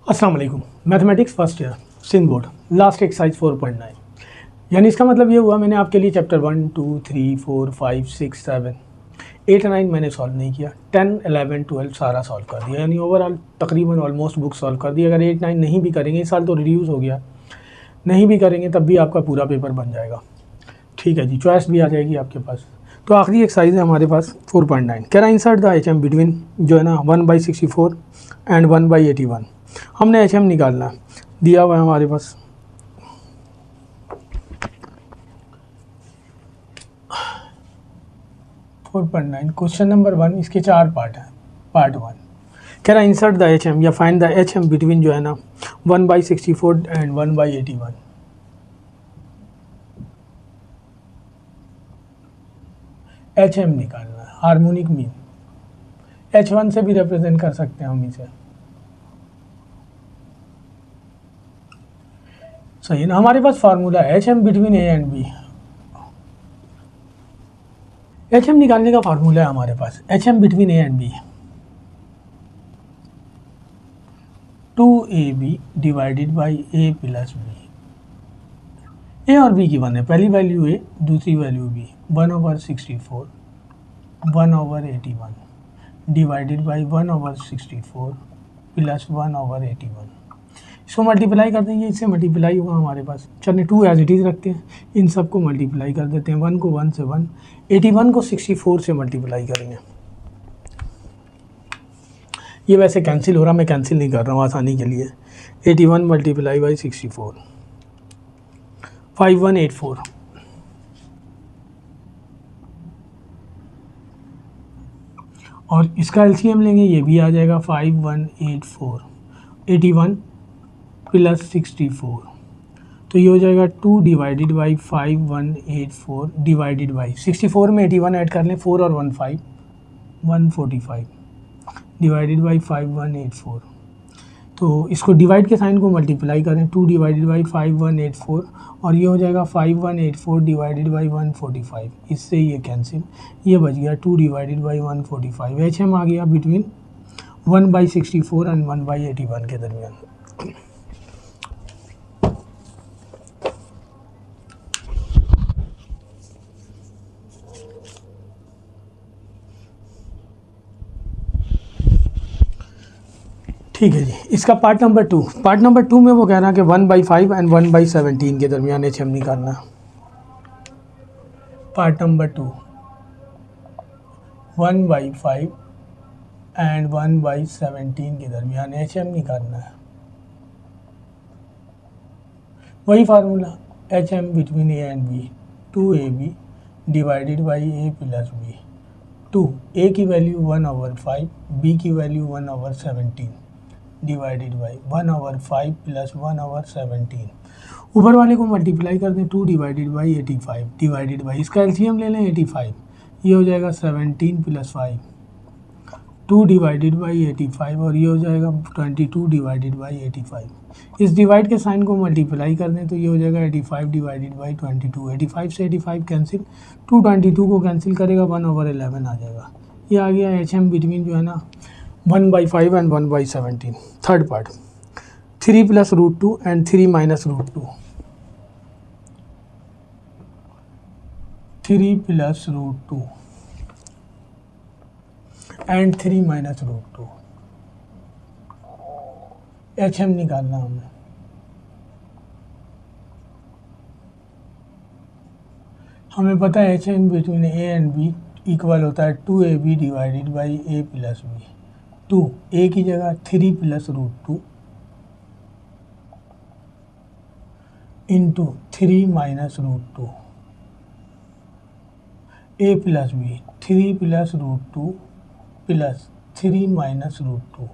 अस्सलाम वालेकुम। Mathematics first year Sindh board last exercise 4.9, यानी इसका मतलब ये हुआ मैंने आपके लिए चैप्टर 1, 2, 3, 4, 5, 6, 7, 8 9 मैंने सॉल्व नहीं किया, 10, 11, 12 सारा सॉल्व कर दिया, यानी ओवरऑल तकरीबन ऑलमोस्ट बुक सॉल्व कर दी। अगर 8, 9 नहीं भी करेंगे, इस साल तो रिड्यूस हो गया, नहीं भी करेंगे तब भी आपका पूरा पेपर बन जाएगा। ठीक है जी, चॉइस भी आ जाएगी आपके पास। तो आखिरी एक्सरसाइज है हमारे पास 4.9, कह रहा है insert the H M between जो है ना 1/64 एंड 1/81। हमने एच एम निकालना है, दिया हुआ है हमारे पास। क्वेश्चन नंबर 1, इसके 4 पार्ट हैं। पार्ट 1 कह रहा है इंसर्ट द एच एम या find the H M between जो है ना 1/64 एंड 1/81। एच एम निकालना है, हार्मोनिक मीन। H1 से भी रिप्रेजेंट कर सकते हैं हम इसे, सही है ना। हमारे पास फार्मूला है H M between A and B. H M निकालने का फार्मूला है हमारे पास H M between A and B 2AB divided by A plus B. A और बी की वन है, पहली वैल्यू ए, दूसरी value B. 1/64 1/81 divided by 1/64 plus 1/81। इसको मल्टीप्लाई कर देंगे, इससे मल्टीप्लाई होगा हमारे पास। चलिए 2 एज इट इज़ रखते हैं, इन सब को मल्टीप्लाई कर देते हैं। 1 को 1 से 1, 81 को 64 से मल्टीप्लाई करेंगे। ये वैसे कैंसिल हो रहा, मैं कैंसिल नहीं कर रहा हूँ आसानी के लिए। 81 मल्टीप्लाई बाई 64 5184। और इसका एलसीएम लेंगे, ये भी आ जाएगा 5184। 81 प्लस 64, तो ये हो जाएगा 2 डिवाइडेड बाई 5184 डिवाइडेड बाई 64 में 81 ऐड कर लें, 4 और 1 5, 145 डिवाइडेड बाई 5184। तो इसको डिवाइड के साइन को मल्टीप्लाई करें, 2 डिवाइडेड बाई 5184 और ये हो जाएगा 5184 डिवाइडेड बाई 145। इससे ये कैंसिल, ये बच गया 2 डिवाइडेड बाई 145। एच एम आ गया बिटवीन 1/64 एंड 1/81 के दरमियान। ठीक है जी, इसका पार्ट नंबर 2। पार्ट नंबर 2 में वो कह रहा है कि 1/5 एंड 1/17 के दरमियान एच एम निकालना। पार्ट नंबर 2 1/5 एंड 1/17 के दरमियान एच एम निकालना है। वही formula H M between A and B 2AB divided by A plus B. 2 A की वैल्यू 1/5, बी की वैल्यू 1/17 डिवाइडेड बाई 1/5 प्लस 1/17। ऊपर वाले को मल्टीप्लाई कर दें, 2 डिवाइडेड बाई 85 डिवाइडेड बाई, इसका एलसीएम ले लें 85, ये हो जाएगा 17 प्लस 5, 2 डिवाइडेड बाई 85 और ये हो जाएगा 22 डिवाइडेड बाई 85। इस डिवाइड के साइन को मल्टीप्लाई कर दें तो ये हो जाएगा 85 डिवाइडेड बाई 22। 85 से 85 कैंसिल, 222 को कैंसिल करेगा, 1/11 आ जाएगा। ये आ गया एच एम बिटवीन जो है ना 1/5 and 1/17। Third part 3 plus root 2 and 3 minus root 2। 3 plus root 2 and 3 minus root 2। H M निकालना हमें। हमें पता है H M between A and B equal होता है 2AB divided by A plus B. 2 A की जगह 3 plus root 2 into 3 minus root 2 A plus B 3 plus root 2 plus 3 minus root 2।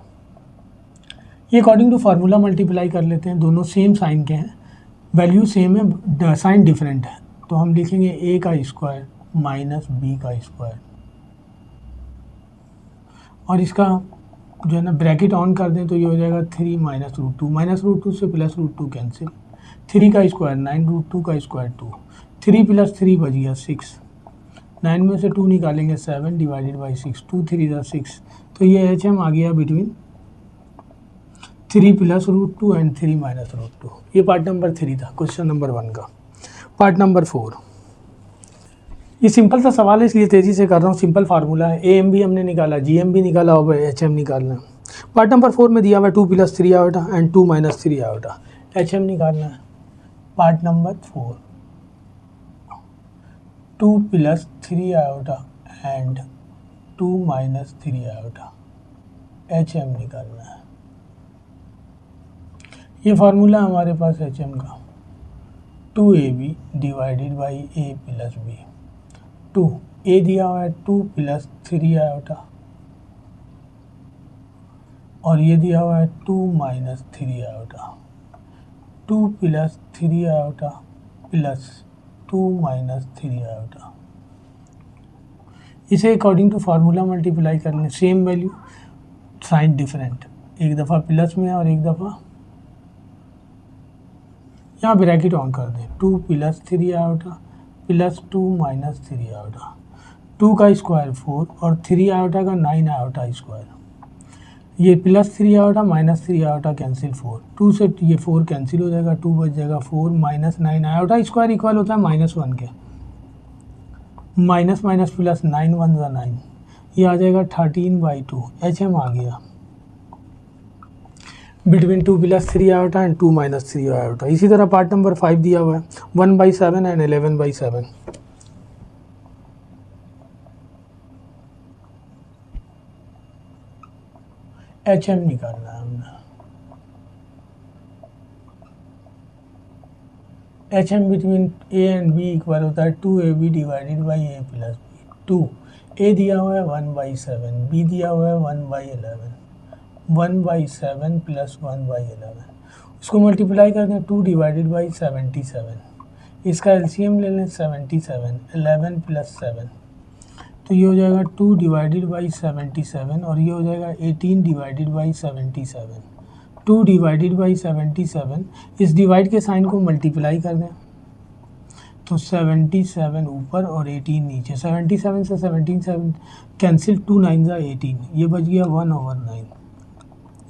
ये अकॉर्डिंग टू फार्मूला मल्टीप्लाई कर लेते हैं, दोनों same sign के हैं, वैल्यू सेम है, साइन डिफरेंट है, तो हम लिखेंगे ए का स्क्वायर माइनस बी का स्क्वायर और इसका जो है ना ब्रैकेट ऑन कर दें तो ये हो जाएगा 3 माइनस रूट 2, माइनस रूट 2 से प्लस रूट 2 कैंसिल, 3 का स्क्वायर 9 रूट 2 का स्क्वायर 2, 3 प्लस 3 बच गया 6, 9 में से 2 निकालेंगे 7 डिवाइडेड बाई 6, 2 3 6। तो ये एच एम आ गया between 3 plus root 2 and 3 minus root 2। ये पार्ट नंबर 3 था क्वेश्चन नंबर 1 का। पार्ट नंबर 4, ये सिंपल सा सवाल है इसलिए तेज़ी से कर रहा हूँ। सिंपल फार्मूला है, ए एम भी हमने निकाला, जी एम भी निकाला और एच एम निकालना है। पार्ट नंबर 4 में दिया हुआ 2 plus 3 iota and 2 minus 3 iota, H M निकालना है। Part number 4, 2 plus 3 iota and 2 minus 3 iota, H M निकालना है। ये फार्मूला हमारे पास एच एम का 2ab divided by A plus B. 2 A दिया हुआ है 2 प्लस 3 आयोटा और ये दिया हुआ है 2 minus 3 iota. 2 plus 3 iota plus 2 minus 3 iota, इसे अकॉर्डिंग टू फार्मूला मल्टीप्लाई करने, सेम वैल्यू साइन डिफरेंट, एक दफ़ा प्लस में और एक दफ़ा यहाँ ब्रैकेट ऑन कर दें। 2 plus 3 iota plus 2 minus 3 iota, 2 का स्क्वायर 4 और 3 आयोटा का 9 आयोटा स्क्वायर। ये plus 3 iota minus 3 iota cancel 4, 2 से ये 4 कैंसिल हो जाएगा, 2 बच जाएगा 4 माइनस 9 आयोटा स्क्वायर इक्वल होता है -1 के। माइनस माइनस प्लस 9 1 ज़ा 9, ये आ जाएगा 13/2, एच एम आ गया between 2 plus 3 iota and 2 minus 3 iota. इसी तरह पार्ट नंबर 5 दिया हुआ है 1/7 एंड 11/7, एच एम निकालना है हमने। H M between A and B equal होता है 2ab divided by A plus B. 2 A दिया हुआ है 1/7, बी दिया हुआ है 1/11, 1/7 प्लस 1/11, उसको मल्टीप्लाई कर दें 2 डिवाइडेड बाई 77, इसका एलसीएम ले लें 77, 11 प्लस 7, तो ये हो जाएगा 2 डिवाइडेड बाई 77 और ये हो जाएगा 18 डिवाइडेड बाई 77। 2 डिवाइडेड बाई 77, इस डिवाइड के साइन को मल्टीप्लाई कर दें तो 77 ऊपर और 18 नीचे, 77 से 17 कैंसिल, 2 9 ज़ा 18, ये बच गया 1/9।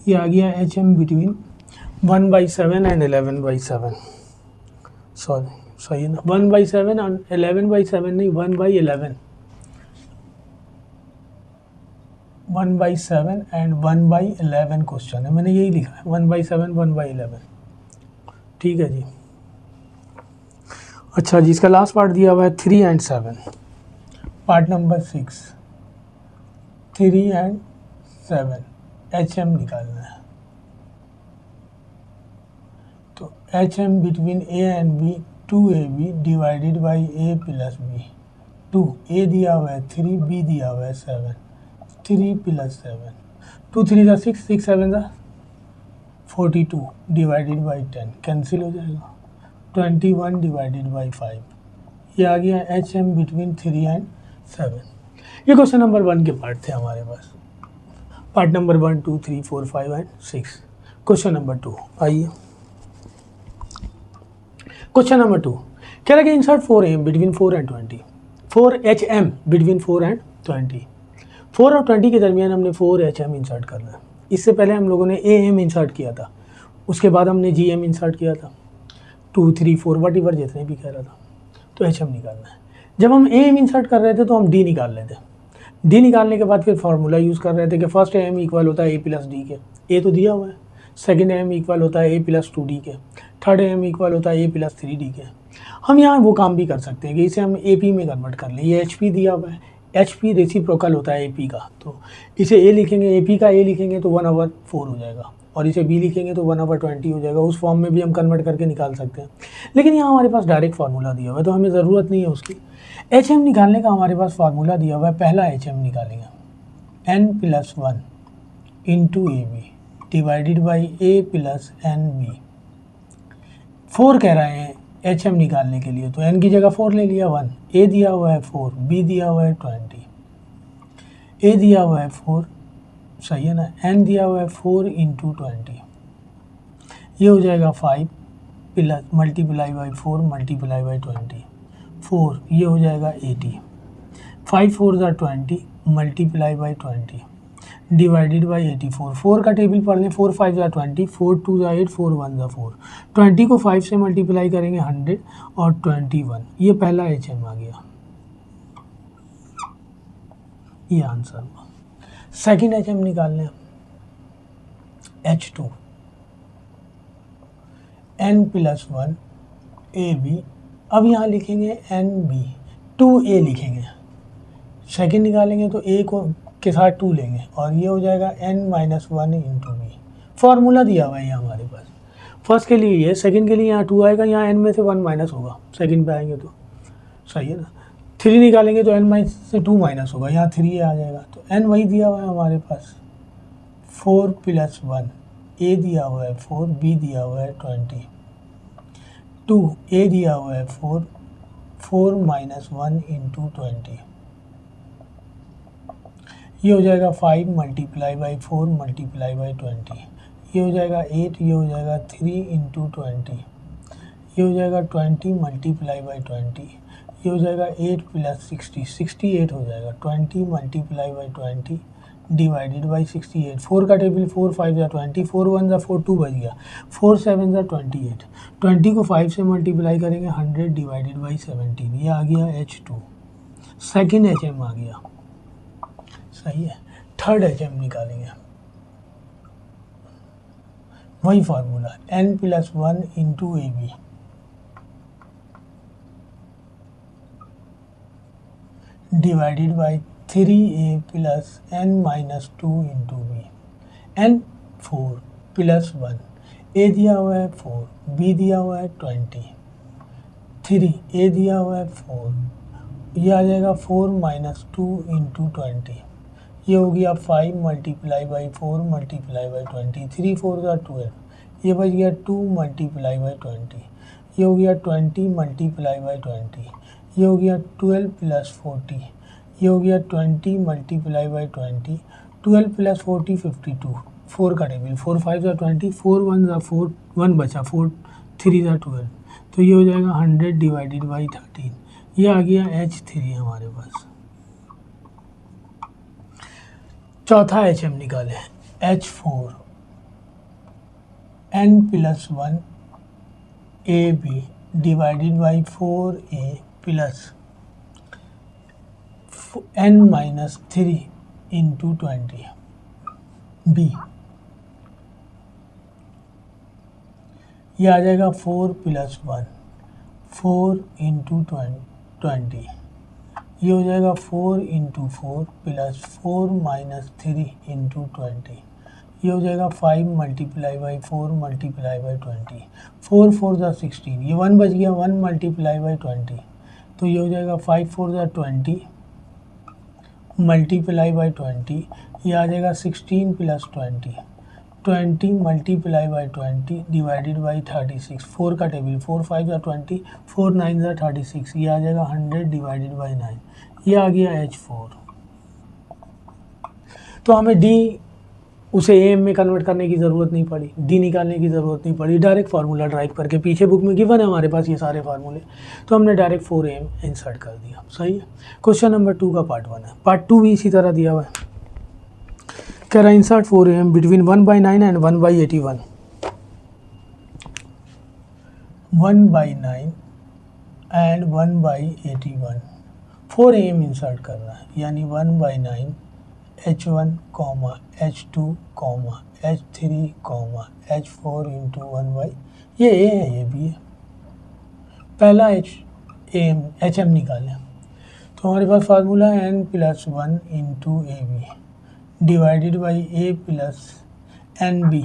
ये आ गया एच एम बिटवीन 1/7 एंड 11/7, सही है ना, 1/7 और 11/7 नहीं, 1/11, 1/7 एंड 1/11 क्वेश्चन है, मैंने यही लिखा है 1/7 1/11, ठीक है जी। अच्छा जी, इसका लास्ट पार्ट दिया हुआ है 3 and 7, part number 6, 3 and 7, H M निकालना है। तो H M between A and B 2ab divided by A plus B. 2 A दिया हुआ है 3, बी दिया हुआ है 7, 3 प्लस 7, 2 3 ज़ा 6, 6 7 ज़ा 42 डिवाइडेड बाई 10, कैंसिल हो जाएगा, 21 डिवाइडेड बाई 5, ये आ गया एच एम बिटवीन 3 एंड 7। ये क्वेश्चन नंबर 1 के पार्ट थे हमारे पास। Part number 1 2 3 4 5 and 6। Question number 2 आइए। क्वेश्चन नंबर 2 कह रहा है कि insert 4am between 4 and 20, 4hm between 4 and 20। 4 और 20 के दरमियान हमने 4hm इंसर्ट करना है। इससे पहले हम लोगों ने am इंसर्ट किया था, उसके बाद हमने gm इंसर्ट किया था, 2 3 4 वटीवर जितने भी कह रहा था, तो hm निकालना है। जब हम am इंसर्ट कर रहे थे तो हम d निकाल लेते, d निकालने के बाद फिर फार्मूला यूज़ कर रहे थे कि फर्स्ट am इक्वल होता है a प्लस डी के, a तो दिया हुआ है, सेकेंड am इक्वल होता है a प्लस 2d के, थर्ड am इक्वल होता है a प्लस 3d के। हम यहाँ वो काम भी कर सकते हैं कि इसे हम AP में कन्वर्ट कर लें, ये HP दिया हुआ है, HP रेसिप्रोकल होता है AP का, तो इसे A लिखेंगे, AP का A लिखेंगे तो 1/4 हो जाएगा और इसे B लिखेंगे तो 1/20 हो जाएगा। उस फॉर्म में भी हम कन्वर्ट करके निकाल सकते हैं, लेकिन यहाँ हमारे पास डायरेक्ट फार्मूला दिया हुआ है तो हमें ज़रूरत नहीं है उसकी। HM निकालने का हमारे पास फार्मूला दिया हुआ है, पहला HM निकालेंगे n+1 into AB divided by A plus NB। 4 कह रहे हैं HM निकालने के लिए, तो n की जगह 4 ले लिया, 1, A दिया हुआ है 4, B दिया हुआ है 20, A दिया हुआ है 4, सही है ना, n दिया हुआ है 4 इंटू 20, ये हो जाएगा 5 plus multiply by 4 multiply by 20, 4, ये हो जाएगा 80, 5 4 ज़ा 20 मल्टीप्लाई बाई 20, डिवाइडेड बाई 84। 4 का टेबल पढ़ लें, 4 5 ज़ा 20, 4 2 ज़ा 8, 4 1 ज़ा 4। 20 को 5 से मल्टीप्लाई करेंगे 100 और 21, ये पहला HM आ गया, ये आंसर हुआ। सेकेंड HM निकाल लें, H2 n प्लस 1 AB। अब यहाँ लिखेंगे NB, 2A लिखेंगे। सेकेंड निकालेंगे तो A को के साथ 2 लेंगे और ये हो जाएगा n minus 1 into B. Formula दिया हुआ है यहाँ हमारे पास, फर्स्ट के लिए ये, सेकंड के लिए यहाँ 2 आएगा, यहाँ n में से 1 माइनस होगा, सेकंड पे आएंगे तो सही है ना। 3 निकालेंगे तो n माइनस से 2 माइनस होगा, यहाँ 3 आ जाएगा, तो n वही दिया हुआ है हमारे पास 4 प्लस 1, A दिया हुआ है 4, B दिया हुआ है 20, 2 A दिया हुआ है 4, 4 माइनस 1 इंटू 20, ये हो जाएगा 5 मल्टीप्लाई बाई 4 मल्टीप्लाई बाई 20, ये हो जाएगा 8, ये हो जाएगा 3 इंटू 20, ये हो जाएगा 20 मल्टीप्लाई बाई 20, ये हो जाएगा 8 प्लस 60, 68 हो जाएगा। 20 मल्टीप्लाई बाई 20 डिवाइडेड बाई 68। 4 का टेबल 4 5 ज़ा 20, 4 1 ज़ा 4, 2 बच गया, 4 7 ज़ा 28। 20 को 5 से मल्टीप्लाई करेंगे 100 डिवाइडेड बाई 17, ये आ गया H2, सेकेंड HM आ गया, सही है। थर्ड HM निकालेंगे, वही formula n plus 1 into AB divided by 3A plus n minus 2 into B. n 4 plus 1, A दिया हुआ है 4, B दिया हुआ है 20, 3 A दिया हुआ है 4, ये आ जाएगा 4 माइनस 2 इंटू 20, ये हो गया 5 मल्टीप्लाई बाई 4 मल्टीप्लाई बाई 20, 3 4 ज़ा 12, ये बच गया 2 मल्टीप्लाई बाई 20, ये हो गया 20 मल्टीप्लाई बाई 20, ये हो गया 12 प्लस 40, ये हो गया 20 मल्टीप्लाई बाई 20, 12 प्लस 40 52। 4 का टेबल 4 5 ज़ा 20, 4 1 ज़ा 4, 1 बचा, 4 3 ज़ा 12, तो ये हो जाएगा 100 डिवाइडेड बाई 13, ये आ गया H3 हमारे पास। चौथा HM निकाले, H4 n plus 1 AB divided by 4A plus n minus 3 into 20 B, ये आ जाएगा 4 प्लस 1, 4 इंटू 20, ये हो जाएगा 4 इंटू 4 प्लस 4 माइनस 3 इंटू 20, ये हो जाएगा 5 मल्टीप्लाई बाई 4 मल्टीप्लाई बाई 20, 4 4 ज़ा 16, ये 1 बच गया, 1 मल्टीप्लाई बाई 20, तो ये हो जाएगा 5 4 ज़ा 20 मल्टीप्लाई बाई 20, ये आ जाएगा 16 plus 20, 20 multiply by 20 divided by 36। 4 का टेबल 4 5 ज़ा 20, 4 9 ज़ा 36, ये आ जाएगा 100 डिवाइडेड बाई 9, ये आ गया H4। तो हमें D उसे AM में कन्वर्ट करने की ज़रूरत नहीं पड़ी, D निकालने की ज़रूरत नहीं पड़ी, डायरेक्ट फार्मूला ड्राइव करके, पीछे बुक में गिवन है हमारे पास ये सारे फार्मूले, तो हमने डायरेक्ट 4AM इंसर्ट कर दिया, सही है। क्वेश्चन नंबर 2 का पार्ट 1 है, पार्ट 2 भी इसी तरह दिया हुआ है, कह रहा है insert 4AM between 1/9 and 1/81, 1/9 and 1/81, 4AM insert करना है, यानी 1/9 H1, H2, H3, H4 into 1/, ये A है, ये B है। पहला HM निकालें, तो हमारे पास फार्मूला है n plus 1 into AB divided by A plus NB।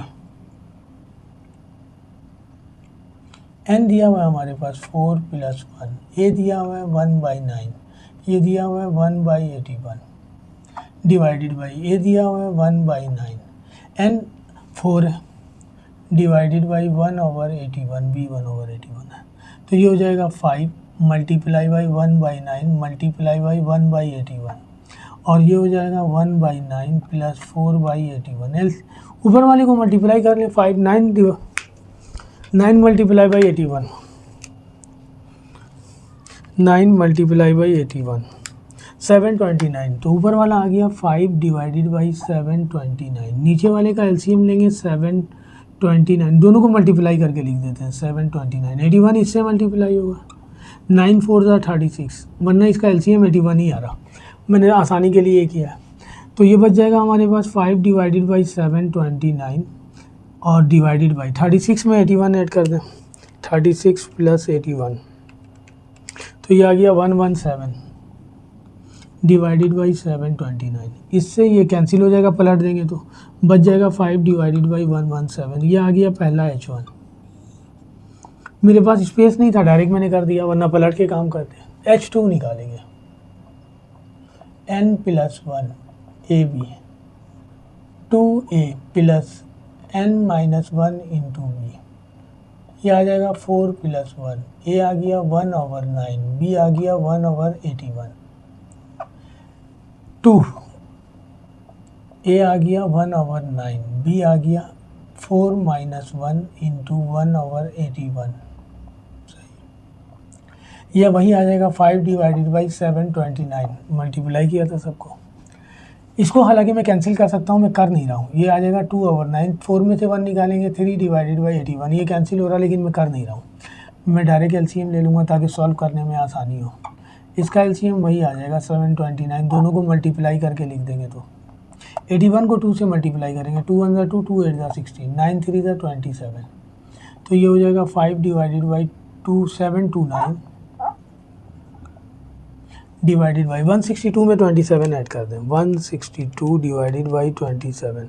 n दिया हुआ है हमारे पास 4 प्लस 1, A दिया हुआ है 1/9, ये दिया हुआ है 1/81 डिवाइडेड बाई A दिया हुआ है 1/9, n 4 है डिवाइडेड बाई 1/81, B 1/81 है, तो ये हो जाएगा 5 मल्टीप्लाई बाई 1/9 मल्टीप्लाई बाई 1/81, और ये हो जाएगा 1/9 प्लस 4/81, एल्स ऊपर वाले को मल्टीप्लाई कर लें, 5 9 मल्टीप्लाई बाई 81, 9 मल्टीप्लाई बाई 81, 729, तो ऊपर वाला आ गया 5 डिवाइडेड बाई 729, नीचे वाले का एलसीएम लेंगे 729, दोनों को मल्टीप्लाई करके लिख देते हैं 729, 81 इससे मल्टीप्लाई होगा, 9 4 ज़ा 36, वरना इसका एलसीएम 81 ही आ रहा, मैंने आसानी के लिए किया है। तो ये बच जाएगा हमारे पास 5 डिवाइडेड बाई 729 और डिवाइडेड बाई 36 में 81 ऐड कर दें, 36 प्लस 81, तो ये आ गया 117 डिवाइडेड बाई 729, इससे ये कैंसिल हो जाएगा, पलट देंगे तो बच जाएगा 5 डिवाइडेड बाई 117, ये आ गया पहला H1। मेरे पास स्पेस नहीं था, डायरेक्ट मैंने कर दिया, वरना पलट के काम करते। H2 निकालेंगे, n plus 1 AB 2A plus n minus 1 into B, ये आ जाएगा 4 प्लस 1, A आ गया 1/9, B आ गया 1/81, 2 A आ गया 1/9, B आ गया 4 माइनस 1 इंटू 1/81, यह वही आ जाएगा 5 डिवाइडेड बाई 729, मल्टीप्लाई किया था सबको। इसको हालांकि मैं कैंसिल कर सकता हूँ, मैं कर नहीं रहा हूँ, ये आ जाएगा 2/9, 4 में से 1 निकालेंगे 3 डिवाइडेड बाई 81, ये कैंसिल हो रहा है लेकिन मैं कर नहीं रहा हूँ, मैं डायरेक्ट एलसीएम ले लूँगा ताकि सॉल्व करने में आसानी हो। इसका एलसीएम वही आ जाएगा 729, दोनों को मल्टीप्लाई करके लिख देंगे तो 81 को 2 से मल्टीप्लाई करेंगे, 2 1 ज़ा 2, 2 8 ज़ा 16, 9 3 ज़ा 27, तो ये हो जाएगा 5 डिवाइडेड बाई 2 729 डिवाइडेड बाई 162 में 27 ऐड कर दें, 162 डिवाइडेड बाई 27,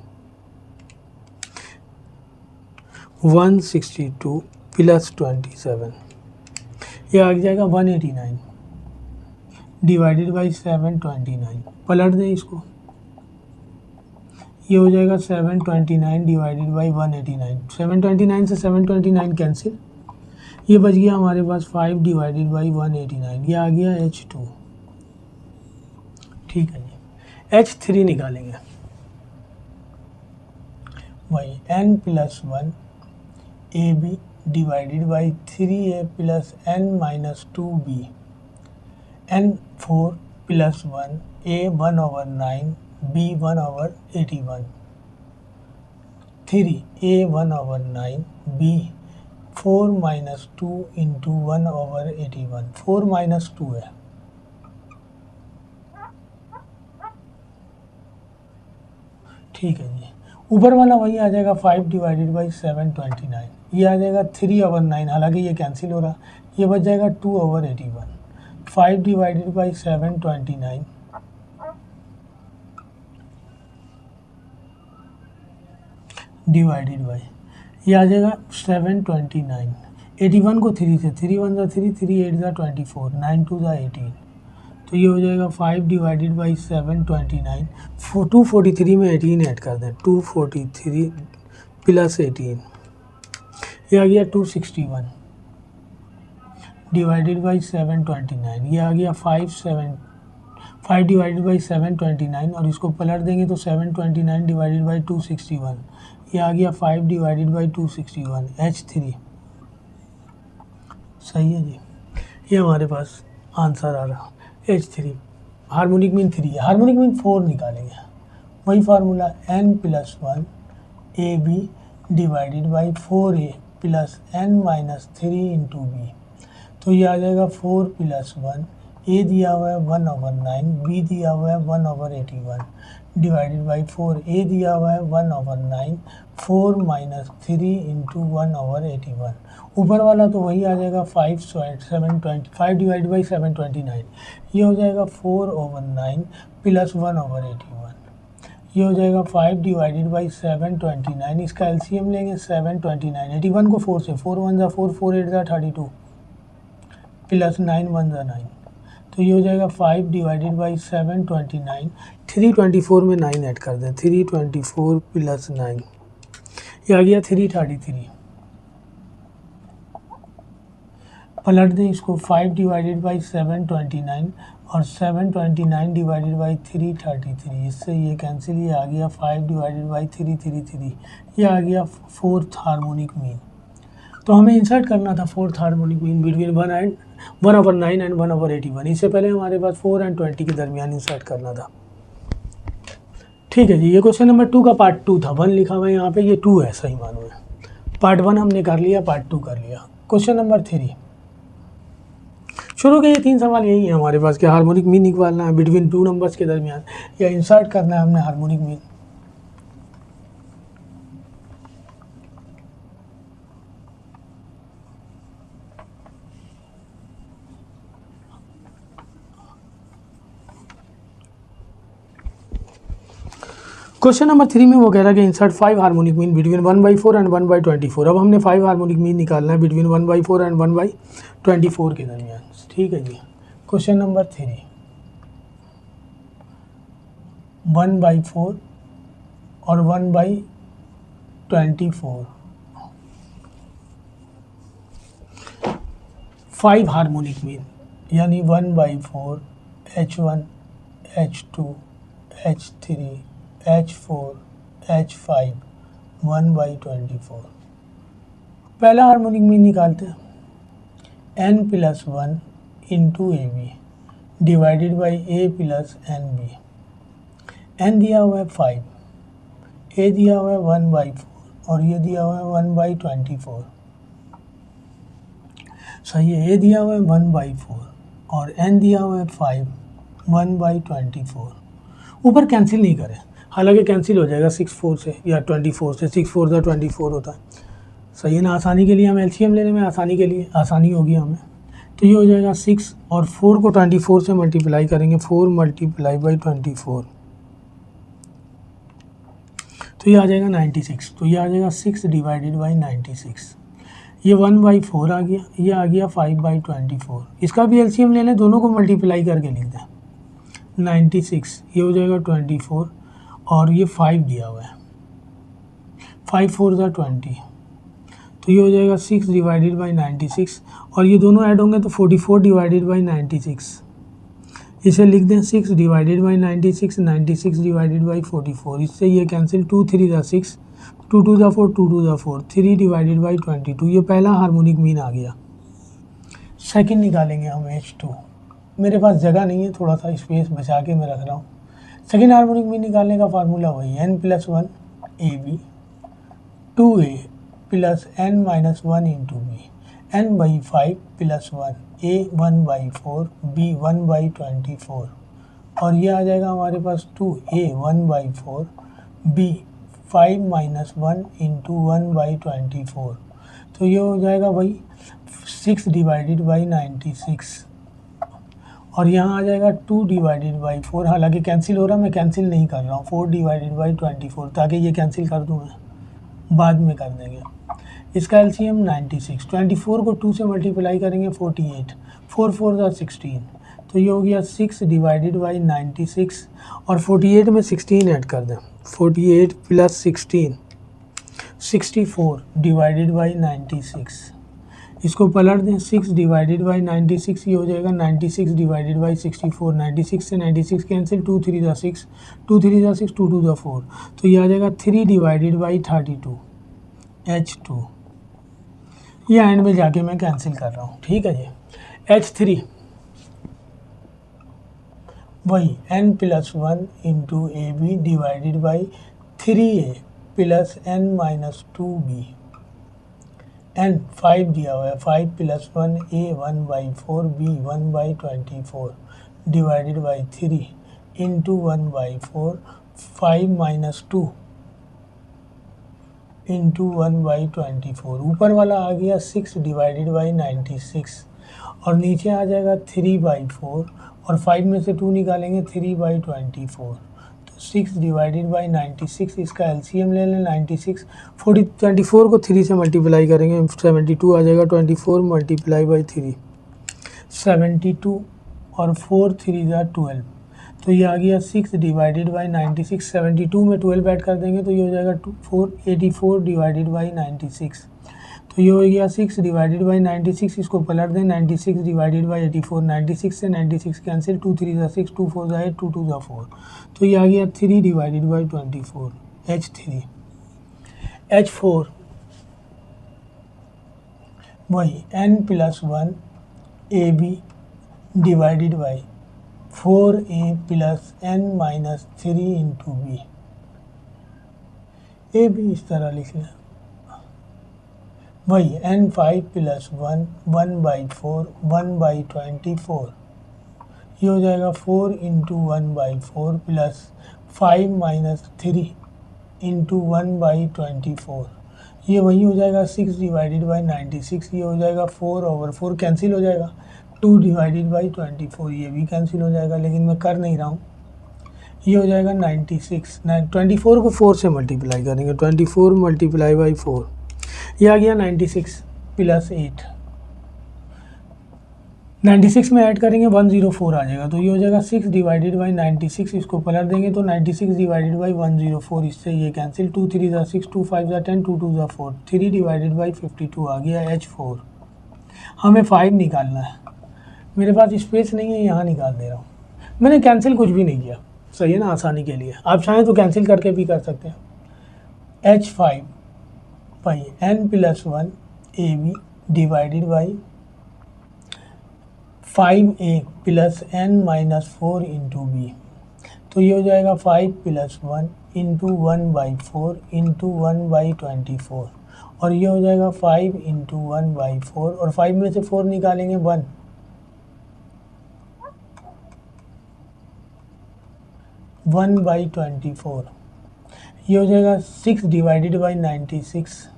162 प्लस 27, ये आ जाएगा 189 डिवाइडेड बाई 729, पलट दें इसको, ये हो जाएगा 729 डिवाइडेड बाई 189, 729 से 729 कैंसिल, ये बच गया हमारे पास 5 डिवाइडेड बाई 189, ये आ गया H2। ठीक है जी, H3 निकालेंगे, वही n plus 1 AB divided by 3A plus n minus 2B, n 4 plus 1, A 1/9, B 1/81, 3 A 1/9, B 4 minus 2 into 1/81, 4 minus 2 है, ठीक है जी। ऊपर वाला वही आ जाएगा 5 डिवाइडेड बाई 729, ये आ जाएगा 3/9, हालांकि ये कैंसिल हो रहा, ये बच जाएगा 2/81, 5 डिवाइडेड बाई 729 डिवाइडेड बाई, ये आ जाएगा 729, 81 को 3 से, 3 1 ज़ा 3, 3 8 ज़ा 24, 9 2 ज़ा 18, तो ये हो जाएगा 5 डिवाइडेड बाई 729, 243 में 18 ऐड कर दें, 243 प्लस 18, ये आ गया 261 डिवाइडेड बाई 729, ये आ गया 5 डिवाइडेड बाई 729 और इसको पलट देंगे तो 729 डिवाइडेड बाई 261, ये आ गया 5 डिवाइडेड बाई 261, H3 सही है जी, ये हमारे पास आंसर आ रहा H3। हार्मोनिक मीन 3 है, हार्मोनिक मीन 4 निकालेंगे, वही formula n plus 1 AB divided by 4A plus n minus 3 into B, तो ये आ जाएगा 4 प्लस 1, A दिया हुआ है 1/9, B दिया हुआ है 1/81 डिवाइडेड बाई 4, A दिया हुआ है 1/9, 4 माइनस 3 इंटू 1/81, ऊपर वाला तो वही आ जाएगा 5 डिवाइडेड बाई 729, ये हो जाएगा 4/9 प्लस 1/81, ये हो जाएगा 5 डिवाइडेड बाई 729, इसका एलसीएम लेंगे 729, 81 को 4 से, 4 1 ज़ा 4, 4 8 ज़ा 32 प्लस 9 1 ज़ा 9, तो ये हो जाएगा 5 डिवाइडेड बाई 729, 324 में 9 ऐड कर दें, 324 प्लस 9, ये आ गया 333, पलट दें इसको, 5 डिवाइडेड बाई 729 और 729 डिवाइडेड बाई 333, इससे ये कैंसिल, ये आ गया 5 डिवाइडेड बाई 333, ये आ गया 4th हार्मोनिक मीन। तो हमें इंसर्ट करना था fourth harmonic mean between 1/9 and 1/81। इससे पहले हमारे पास 4 और 20 के दरमियान इंसर्ट करना था। ठीक है जी, ये क्वेश्चन नंबर 2 का पार्ट 2 था। 1 लिखा हुआ है यहाँ पे, ये 2 है, सही मालूम है। पार्ट 1 हमने कर लिया, पार्ट 2 कर लिया। क्वेश्चन नंबर 3 शुरू के ये 3 सवाल यही है हमारे पास कि हार्मोनिक मीन निकालना है बिटवीन 2 नंबर्स के दरमियान, या इंसर्ट करना है हमने हार्मोनिक मीन। क्वेश्चन नंबर 3 में वो कह रहा है कि insert 5 harmonic mean between 1/4 and 1/24। अब हमने 5 हार्मोनिक मीन निकालना है बिटवीन 1/4 एंड 1/24 के दरमियान। ठीक है जी, क्वेश्चन नंबर 3 1/4 और 1/24 5 हार्मोनिक मीन, यानी 1/4 H1 H2 H3 H4 H5 1/24। पहला हार्मोनिक मीन निकालते हैं, n+1 into A B divided by A plus N B. n दिया हुआ है 5, a दिया हुआ है 1/4 और ये दिया हुआ है 1/24। सही है, a दिया हुआ है 1/4 और n दिया हुआ है 5, 1/24। ऊपर कैंसिल नहीं करें, हालांकि कैंसिल हो जाएगा 6 4 से या 24 से। 6 4 का 24 होता है। सही है ना, आसानी के लिए हम एलसीएम लेने में आसानी के लिए आसानी होगी हमें। तो ये हो जाएगा 6 और 4 को 24 से मल्टीप्लाई करेंगे, 4 × 24, तो ये आ जाएगा 96। तो ये आ जाएगा 6/96। ये 1/4 आ गया, ये आ गया 5/24। इसका भी एलसीएम ले लें, दोनों को मल्टीप्लाई करके लिख दें। 96 ये हो जाएगा 24 और ये 5 दिया हुआ है, 5 4 ज़ा 20, तो ये हो जाएगा 6/96 और ये दोनों ऐड होंगे तो 44/96। इसे लिख दें 6/96, 96/44। इससे ये कैंसिल, 2 3 ज़ा 6, 2 2 ज़ा 4, 2 2 ज़ा 4, 3/22। ये पहला हार्मोनिक मीन आ गया। सेकंड निकालेंगे हम H2। मेरे पास जगह नहीं है, थोड़ा सा स्पेस बचा के मैं रख रहा हूँ। सेकंड हार्मोनिक मीन निकालने का फार्मूला वही n+1 AB 2A plus n-1 into B, n/5 + 1 A 1/4 B 1/24 और ये आ जाएगा हमारे पास 2A 1/4 B 5 - 1 इंटू 1/24। तो ये हो जाएगा वही 6/96 और यहाँ आ जाएगा 2/4। हालांकि कैंसिल हो रहा, मैं कैंसिल नहीं कर रहा हूँ, 4/24 ताकि ये कैंसिल कर दूँ, मैं बाद में कर देंगे। इसका एलसीएम 96, 24 को 2 से मल्टीप्लाई करेंगे 48, 4 4 ज़ा 16, तो ये हो गया 6/96 और 48 में 16 ऐड कर दें, 48 + 16 64/96। इसको पलट दें, 6/96 ये हो जाएगा 96/64। 96 से 96 कैंसिल, 2 3 ज़ा 6, 2 3 ज़ा 6, 2 2 ज़ा 4, तो ये आ जाएगा 3/32 H2। ये एंड में जाके मैं कैंसिल कर रहा हूँ। ठीक है जी, H3 वही n+1 into A B divided by 3A plus n-2B। n 5 दिया हुआ है, 5 + 1 A 1/4 B 1/24 divided by 3 into 1/4 5 - 2 into 1/24। ऊपर वाला आ गया 6/96 और नीचे आ जाएगा 3/4 और 5 में से 2 निकालेंगे 3/24। तो 6/96 इसका एलसीएम ले लें 96। 24 को 3 से मल्टीप्लाई करेंगे 72 आ जाएगा, 24 × 3 72 और 4 3 ज़ा 12, तो ये आ गया 6/96। 72 में 12 ऐड कर देंगे तो ये हो जाएगा 84/96। तो ये हो गया 6/96। इसको पलट दें, 96/84, 96 से 96 कैंसिल, 2 3 ज़ा 6, 2 4 ज़ा 8, 2 2 ज़ा 4, तो ये आ गया 3/24 H3। H4 वही n+1 AB divided by 4A plus n-3 into B. A भी इस तरह लिख लें, वही n5+1 1/4 1/24, ये हो जाएगा 4 इंटू 1/4 प्लस 5 - 3 इंटू 1/24, ये वही हो जाएगा 6 डिवाइडेड बाई 96, ये हो जाएगा 4/4 कैंसिल हो जाएगा, 2 डिवाइडेड बाई 24 ये भी कैंसिल हो जाएगा, लेकिन मैं कर नहीं रहा हूँ। ये हो जाएगा 96, 24 को 4 से मल्टीप्लाई करेंगे, 24 मल्टीप्लाई बाई 4, ये आ गया 96 प्लस 8, 96 में ऐड करेंगे 104 आ जाएगा, तो ये हो जाएगा 6 डिवाइडेड बाई 96, इसको पलट देंगे तो 96 डिवाइडेड बाई 104, इससे ये कैंसिल, 2 3 ज़ा 6, 2 5 ज़ा 10, 2 2 ज़ा 4, 3 डिवाइडेड बाई 52 आ गया H4। हमें 5 निकालना है, मेरे पास स्पेस नहीं है, यहाँ निकाल दे रहा हूँ। मैंने कैंसिल कुछ भी नहीं किया, सही है ना, आसानी के लिए आप चाहें तो कैंसिल करके भी कर सकते हैं। H5 by n+1 AB divided by 5A plus n-4 into B, तो ये हो जाएगा 5+1 इंटू 1/4 इंटू 1/24, और ये हो जाएगा 5 इंटू 1/4, और 5 में से 4 निकालेंगे 1, 1/24, ये हो जाएगा 6 डिवाइडेड बाई 96,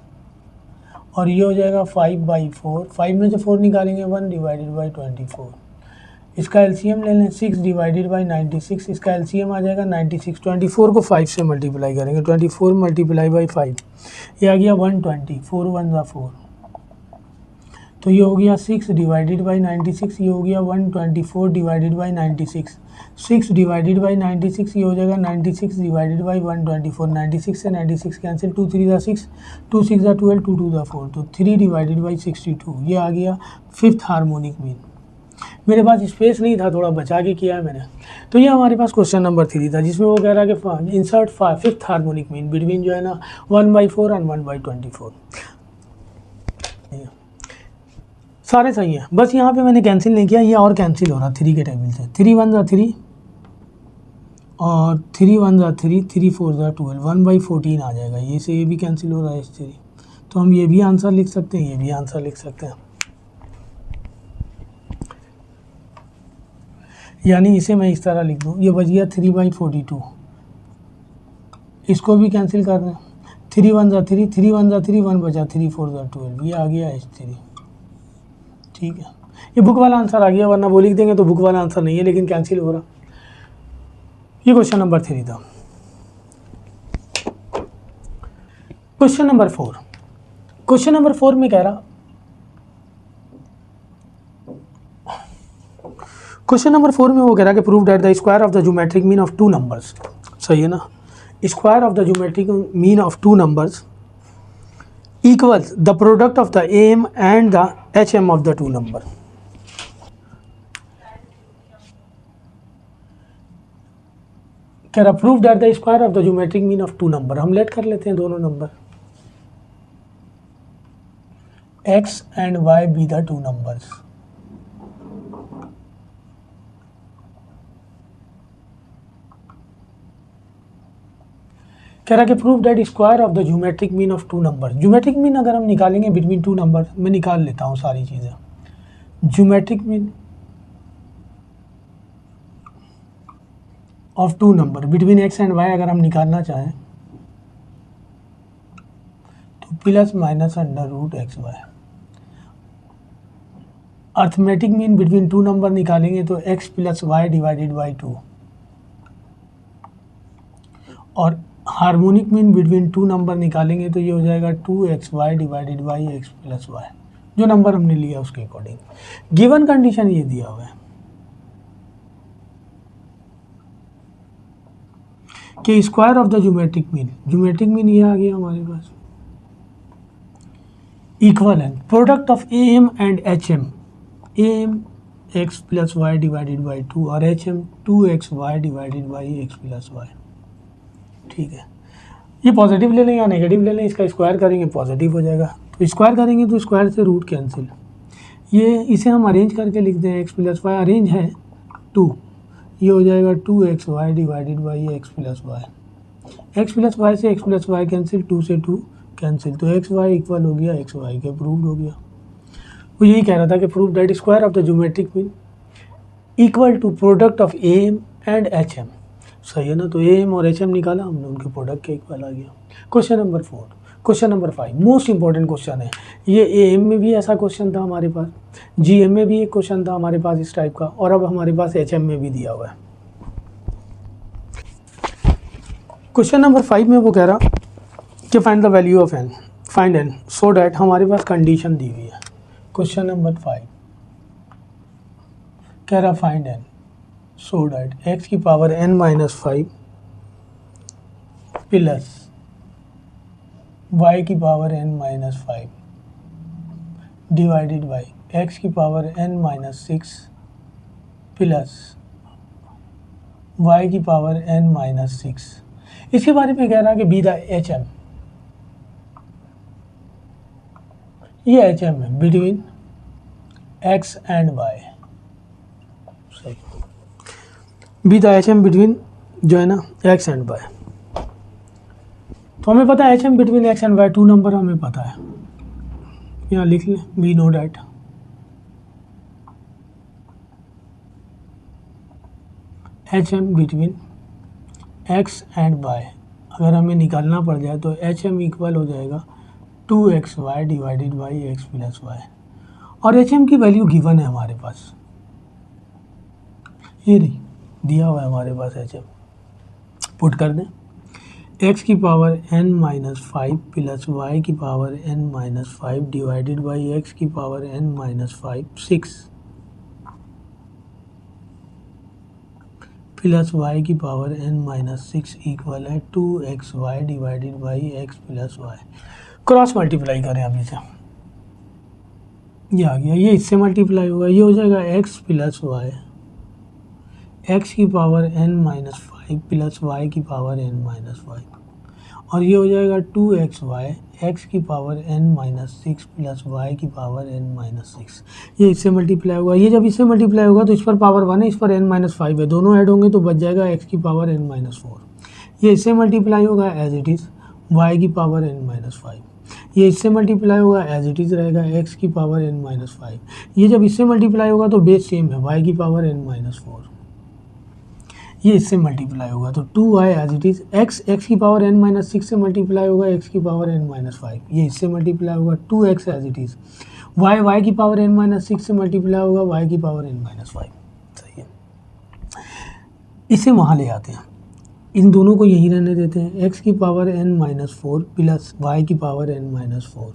और ये हो जाएगा 5/4, 5 में से 4 निकालेंगे 1 डिवाइडेड बाई 24, इसका एलसीएम ले लें, 6 डिवाइडेड बाई 96, इसका एलसीएम आ जाएगा 96, 24 को 5 से मल्टीप्लाई करेंगे, 24 मल्टीप्लाई बाई 5, ये आ गया 120, 4 1 ज़ा 4, तो ये हो गया 6 डिवाइडेड बाई 96, ये हो गया 124 डिवाइडेड बाई 96, 6 डिवाइडेड बाई 96, ये हो जाएगा 96 डिवाइडेड बाई 124, 96 से 96 कैंसिल, 2 3 ज़ा 6, 2 6 ज़ा 12, 2 2 ज़ा 4, तो 3 डिवाइडेड बाई 62, ये आ गया फिफ्थ हार्मोनिक मीन। मेरे पास स्पेस नहीं था, थोड़ा बचा के किया है मैंने। तो ये हमारे पास क्वेश्चन नंबर 3 था, जिसमें वो कह रहा है कि insert fifth harmonic mean between जो है ना 1/4 एंड 1/24। सारे सही हैं, बस यहाँ पे मैंने कैंसिल नहीं किया, ये और कैंसिल हो रहा 3 के टेबल से, 3 1 ज़ा 3 और 3 1 ज़ा 3, 3 4 ज़ा 12, 1/14 आ जाएगा, ये से ये भी कैंसिल हो रहा है S3, तो हम ये भी आंसर लिख सकते हैं, ये भी आंसर लिख सकते हैं, यानी इसे मैं इस तरह लिख दूँ, ये बच गया 3/42, इसको भी कैंसिल कर दें, 3 1 ज़ा 3, 3 1 ज़ा 3, 1 बचा, 3 4 ज़ा 12, ये आ गया H3। ठीक है, ये बुक वाला आंसर आ गया, वरना वो लिख देंगे तो बुक वाला आंसर नहीं है, लेकिन कैंसिल हो रहा। ये क्वेश्चन नंबर 3 था। क्वेश्चन नंबर 4, क्वेश्चन नंबर 4 में कह रहा, क्वेश्चन नंबर 4 में वो कह रहा है कि prove that the square of the geometric mean of two numbers, सही है ना, square of the geometric mean of two numbers equals the product of the AM and the HM of the two number। कह रहा prove that the square of the geometric mean of two number, हम let कर लेते हैं दोनों number x and y be the two numbers. कह रहा कि prove that square of the geometric mean of two number. Geometric mean अगर हम निकालेंगे बिटवीन टू नंबर, मैं निकाल लेता हूँ सारी चीज़ें। Geometric mean of two number between x and Y अगर हम निकालना चाहें तो plus minus under root X Y. Arithmetic mean between two number निकालेंगे तो X plus Y divided by 2, और harmonic mean between two number निकालेंगे तो ये हो जाएगा 2xy divided by x plus Y, जो नंबर हमने लिया उसके अकॉर्डिंग। गिवन कंडीशन ये दिया हुआ है कि square of the geometric mean ये आ गया हमारे पास, इक्वल है product of AM and HM, AM x plus Y divided by 2 और HM 2xy divided by x plus y. ठीक है, ये पॉजिटिव ले लें या नेगेटिव ले लें, इसका स्क्वायर करेंगे पॉजिटिव हो जाएगा, तो स्क्वायर करेंगे तो स्क्वायर से रूट कैंसिल, ये इसे हम अरेंज करके लिखते हैं एक्स प्लस वाई, अरेंज है 2, ये हो जाएगा 2xy divided by x plus y, x plus y से एक्स प्लस वाई कैंसिल, 2 से 2 कैंसिल, तो एक्स वाई इक्वल हो गया एक्स वाई के, प्रूव्ड हो गया। वो यही कह रहा था कि prove that square of the geometric mean equal to product of A M and H M, सही है ना। तो ए एम और एच एम निकाला हमने, उनके प्रोडक्ट के इक्वल आ गया। Question number 4, question number 5 most important question है ये। ए एम में भी ऐसा क्वेश्चन था हमारे पास, जी एम में भी एक क्वेश्चन था हमारे पास इस टाइप का, और अब हमारे पास एच एम में भी दिया हुआ है। क्वेश्चन नंबर 5 में वो कह रहा कि find the value of n, find N so that, हमारे पास कंडीशन दी हुई है। क्वेश्चन नंबर 5 कह रहा find N so that X की power n minus 5 plus y की power n minus 5 divided by X की power n minus 6 plus y की पावर n माइनस 6। इसके बारे में कह रहा कि बी द एच एम, ये एच एम है बिटवीन x एंड y, सही, be the H M between जो है ना x एंड y। तो हमें पता है H M between x and y 2 number हमें पता है, यहाँ लिख लें, we know that H M between x and y, अगर हमें निकालना पड़ जाए तो एच एम इक्वल हो जाएगा 2xy divided by x plus y, और एच एम की वैल्यू गिवन है हमारे पास, ये नहीं दिया हुआ है हमारे पास एच एम, पुट कर दें x की power n minus 5 plus y की power n minus 5 divided by X की power n minus 5 6 plus y की पावर n माइनस 6 इक्वल है 2xy divided by x plus Y. Cross multiply करें अभी से, ये आ गया, ये इससे मल्टीप्लाई होगा, ये हो जाएगा x प्लस वाई, एक्स की power n minus 5 plus y की पावर n माइनस 5, और ये हो जाएगा 2xy एक्स की power n minus 6 plus y की पावर n माइनस 6, ये इससे मल्टीप्लाई होगा। ये जब इससे मल्टीप्लाई होगा तो इस पर पावर 1 है, इस पर n माइनस 5 है, दोनों ऐड होंगे तो बच जाएगा x की पावर n माइनस 4। ये इससे मल्टीप्लाई होगा एज इट इज़ y की पावर n माइनस 5, ये इससे मल्टीप्लाई होगा एज इट इज़ रहेगा x की पावर n माइनस 5। ये जब इससे मल्टीप्लाई होगा तो बेस सेम है, y की पावर n माइनस 4, ये इससे मल्टीप्लाई होगा तो 2y as it is x की पावर n माइनस 6 से मल्टीप्लाई होगा x की पावर n माइनस 5, ये इससे मल्टीप्लाई होगा 2x as it is y की पावर n माइनस 6 से मल्टीप्लाई होगा y की पावर n माइनस 5, सही है। इसे वहाँ ले आते हैं, इन दोनों को यहीं रहने देते हैं, x की power n minus 4 plus y की पावर n माइनस 4,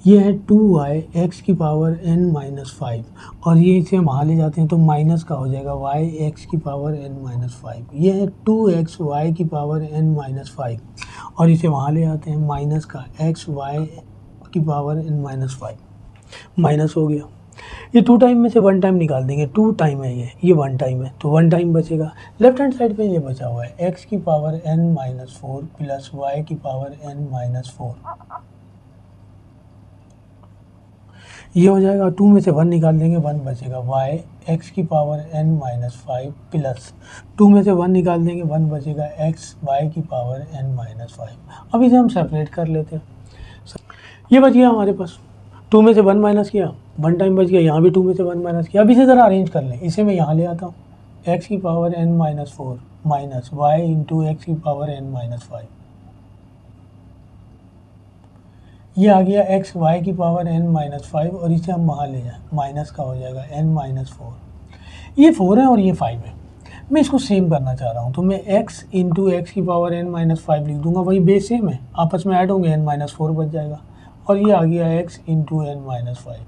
ये है 2y x की पावर n माइनस 5, और ये इसे हम वहाँ ले जाते हैं तो माइनस का हो जाएगा y x की पावर n माइनस 5, ये है 2x y की पावर n माइनस 5, और इसे वहाँ ले आते हैं माइनस का x y की पावर n माइनस 5, माइनस हो गया। ये 2 टाइम में से 1 टाइम निकाल देंगे, 2 टाइम है ये 1 टाइम है तो 1 टाइम बचेगा। लेफ्ट हैंड साइड पे ये बचा हुआ है x की power n minus 4 plus y की पावर n माइनस 4, ये हो जाएगा, 2 में से 1 निकाल देंगे 1 बचेगा, y x की पावर n माइनस 5 प्लस 2 में से 1 निकाल देंगे 1 बचेगा x y की पावर n माइनस 5। अब इसे हम सेपरेट कर लेते हैं, ये बच गया हमारे पास, 2 में से 1 माइनस किया 1 टाइम बच गया, यहाँ भी 2 में से 1 माइनस किया। अब इसे ज़रा अरेंज कर लें, इसे मैं यहाँ ले आता हूँ, x की power n minus 4 minus y into x की पावर n माइनस 5, ये आ गया x y की पावर n माइनस 5, और इसे हम वहाँ ले जाएं, माइनस का हो जाएगा n माइनस 4, ये 4 है और ये 5 है। मैं इसको सेम करना चाह रहा हूँ तो मैं x इंटू एक्स की पावर n माइनस 5 लिख दूंगा, वही बेस सेम है, आपस में ऐड होंगे, n माइनस 4 बच जाएगा, और ये आ गया x into n minus 5,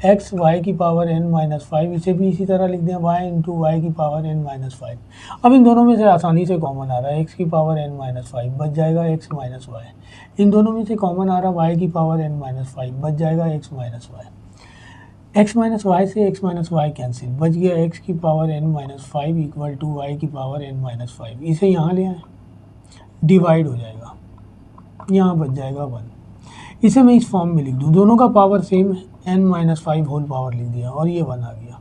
x y की पावर n माइनस 5, इसे भी इसी तरह लिख दें y इंटू वाई की पावर n माइनस 5। अब इन दोनों में से आसानी से कॉमन आ रहा है, x की पावर n माइनस 5 बच जाएगा x माइनस वाई, इन दोनों में से कॉमन आ रहा है y की पावर n माइनस 5 बच जाएगा x minus y, x minus y से x माइनस वाई कैंसिल, बच गया x की power n minus 5 equal to y की पावर n माइनस 5, इसे यहाँ ले आए, डिवाइड हो जाएगा, यहाँ बच जाएगा 1, इसे मैं इस फॉर्म में लिख दूँ, दोनों का पावर सेम है, n-5 होल पावर लिख दिया और ये 1 आ गया।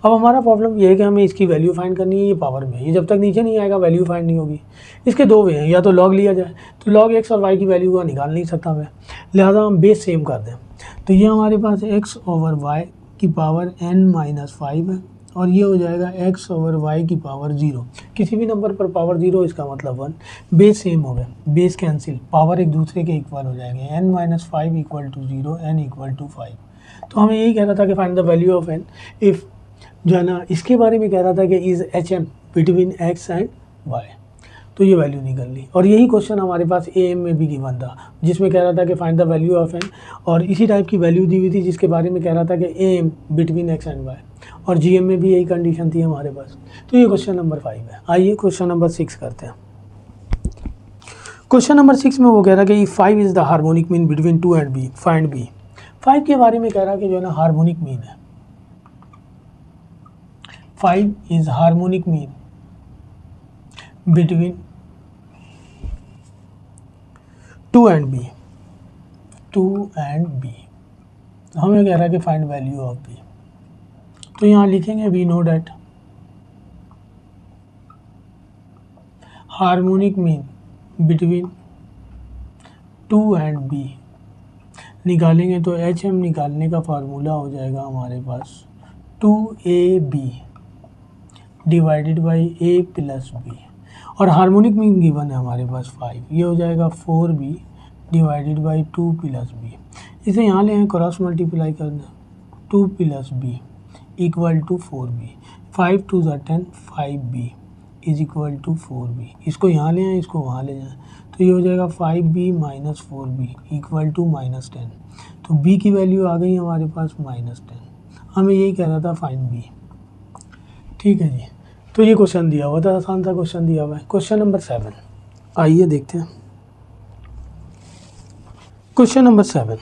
अब हमारा प्रॉब्लम ये है कि हमें इसकी वैल्यू फाइंड करनी है, ये पावर में है, ये जब तक नीचे नहीं आएगा वैल्यू फाइंड नहीं होगी। इसके दो वे हैं, या तो लॉग लिया जाए, तो लॉग x और y की वैल्यू को निकाल नहीं सकता मैं, लिहाजा हम बेस सेम कर दें। तो ये हमारे पास x/y की पावर n-5 है और ये हो जाएगा x/y की पावर 0। किसी भी नंबर पर पावर 0 इसका मतलब 1। बेस सेम हो गए, बेस कैंसिल, पावर एक दूसरे के इक्वल हो जाएंगे, n-5 = 0, n = 5। तो हमें यही कह रहा था कि find the value of n if, जो है ना, इसके बारे में कह रहा था कि is HM between x and y। तो ये वैल्यू निकल ली और यही क्वेश्चन हमारे पास AM में भी गिवन था, जिसमें कह रहा था कि find the value of n, और इसी टाइप की वैल्यू दी हुई थी जिसके बारे में कह रहा था कि AM between x and y, और GM में भी यही कंडीशन थी हमारे पास। तो ये क्वेश्चन नंबर 5 है। आइए क्वेश्चन नंबर 6 करते हैं। क्वेश्चन नंबर 6 में वो कह रहा है कि 5 is the harmonic mean between 2 and b, find b। 5 के बारे में कह रहा है कि जो है ना हार्मोनिक मीन है, 5 is harmonic mean between 2 and b, 2 and b। हमें कह रहा है कि फाइंड वैल्यू ऑफ b। तो यहाँ लिखेंगे we know that harmonic mean between 2 and b निकालेंगे तो HM निकालने का फार्मूला हो जाएगा हमारे पास 2AB divided by a plus b, और हार्मोनिक मीन गिवन है हमारे पास 5, ये हो जाएगा 4b divided by 2 plus b। इसे यहाँ ले आए, क्रॉस मल्टीप्लाई कर दें, 2 plus b equal to 4b, 5 2 ज़ा 10, 5b is equal to 4b। इसको यहाँ ले आए, इसको वहाँ ले जाएँ, तो ये हो जाएगा 5b minus 4b equal to -10। तो b की वैल्यू आ गई हमारे पास -10। हमें यही कहना था फाइंड b। ठीक है जी, तो ये क्वेश्चन दिया हुआ था, आसान सा क्वेश्चन दिया हुआ है। क्वेश्चन नंबर 7, आइए देखते हैं। क्वेश्चन नंबर 7,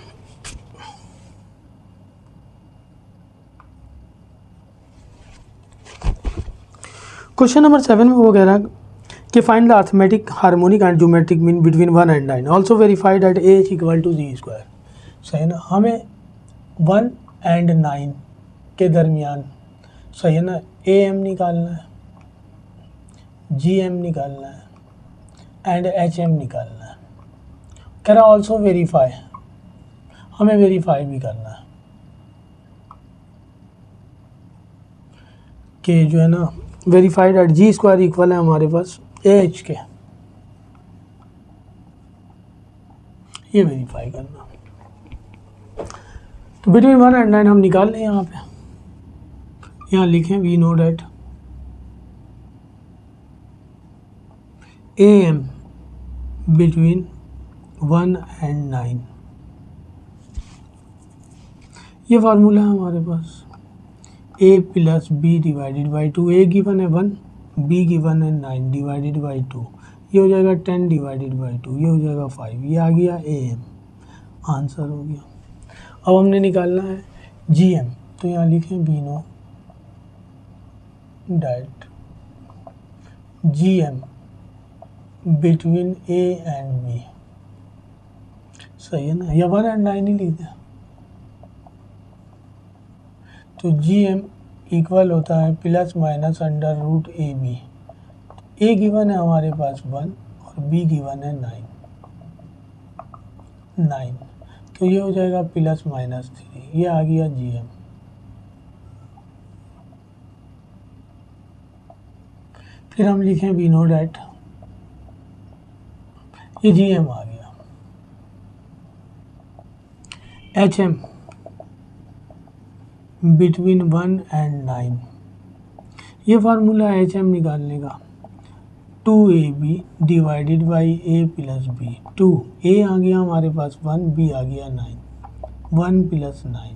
क्वेश्चन नंबर 7 में वो कह रहा है कि find the arithmetic harmonic and geometric mean between 1 and 9, also verified at AH = g²। सही है ना, हमें 1 and 9 के दरमियान, सही है ना, AM निकालना है, GM निकालना है एंड HM निकालना है। कह रहा ऑल्सो वेरीफाई, हमें वेरीफाई भी करना है कि जो है ना वेरीफाइड एट g² इक्वल है हमारे पास AH के, ये वेरीफाई करना। तो बिटवीन 1 and 9 हम निकाल लें, यहाँ लिखें we know that AM between 1 and 9, ये फार्मूला है हमारे पास, a plus b divided by 2। a given है 1, b गिवन है 9 डिवाइडेड बाई 2, ये हो जाएगा 10 डिवाइडेड बाई 2, ये हो जाएगा 5, ये आ गया AM, आंसर हो गया। अब हमने निकालना है GM, तो यहाँ लिखें we know that GM between A and B, सही है ना, या 1 and 9 ही लिख दें। तो GM इक्वल होता है plus minus √AB। A given है हमारे पास 1 और B गिवन है 9, तो ये हो जाएगा प्लस -3, ये आ गया GM। फिर हम लिखें वी नो डैट, ये GM आ गया, HM बिटवीन 1 and 9, ये फार्मूला है HM निकालने का, 2AB divided by A plus B। 2 A आ गया हमारे पास 1, B आ गया 9, 1 प्लस 9,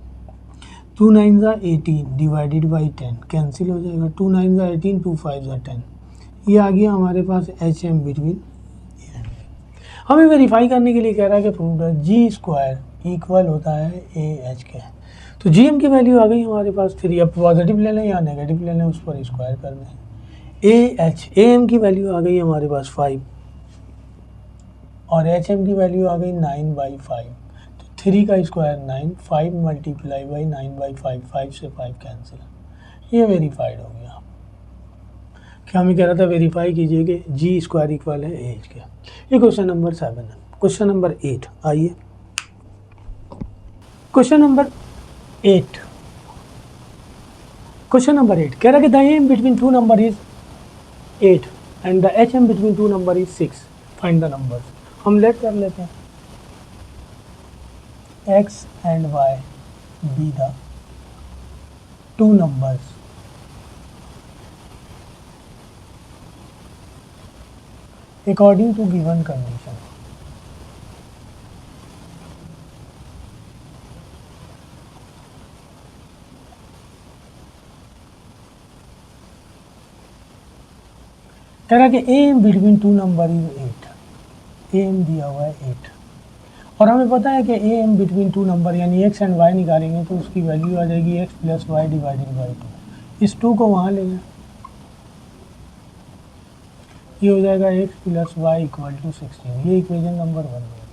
2 9 ज़ा 18 डिवाइडेड बाई 10, कैंसिल हो जाएगा, 2 9 ज़ा 18, 2 5 ज़ा 10, ये आ गया हमारे पास HM between A and B। हमें वेरीफाई करने के लिए कह रहा है कि प्रूव g² इक्वल होता है AH के, तो GM की वैल्यू आ गई हमारे पास 3। अब पॉजिटिव ले लें या नेगेटिव ले लें, उस पर स्क्वायर कर दें। AM की वैल्यू आ गई हमारे पास 5 और HM की वैल्यू आ गई 9/5, 3 का स्क्वायर 9, 5 मल्टीप्लाई बाई 9/5, 5 से 5 कैंसिल, ये वेरीफाइड हो गया। क्या हमें कह रहा था वेरीफाई कीजिए कि जी स्क्वायर इक्वल है एच के। ये क्वेश्चन नंबर 7 है। क्वेश्चन नंबर 8 आइए। क्वेश्चन नंबर 8 कह रहा कि the M between two number is 8 and the H M between two number is 6, find the numbers. हम लेट कर लेते हैं x and y be the two numbers according to given condition। कह रहा कि M between two number is 8, M दिया हुआ है 8 और हमें पता है कि A M between two number यानी एक्स एंड वाई निकालेंगे तो उसकी वैल्यू आ जाएगी x plus Y divided by 2। इस 2 को वहाँ ले जाए, ये हो जाएगा x plus y equal to 16। ये इक्वेशन नंबर 1 होगा।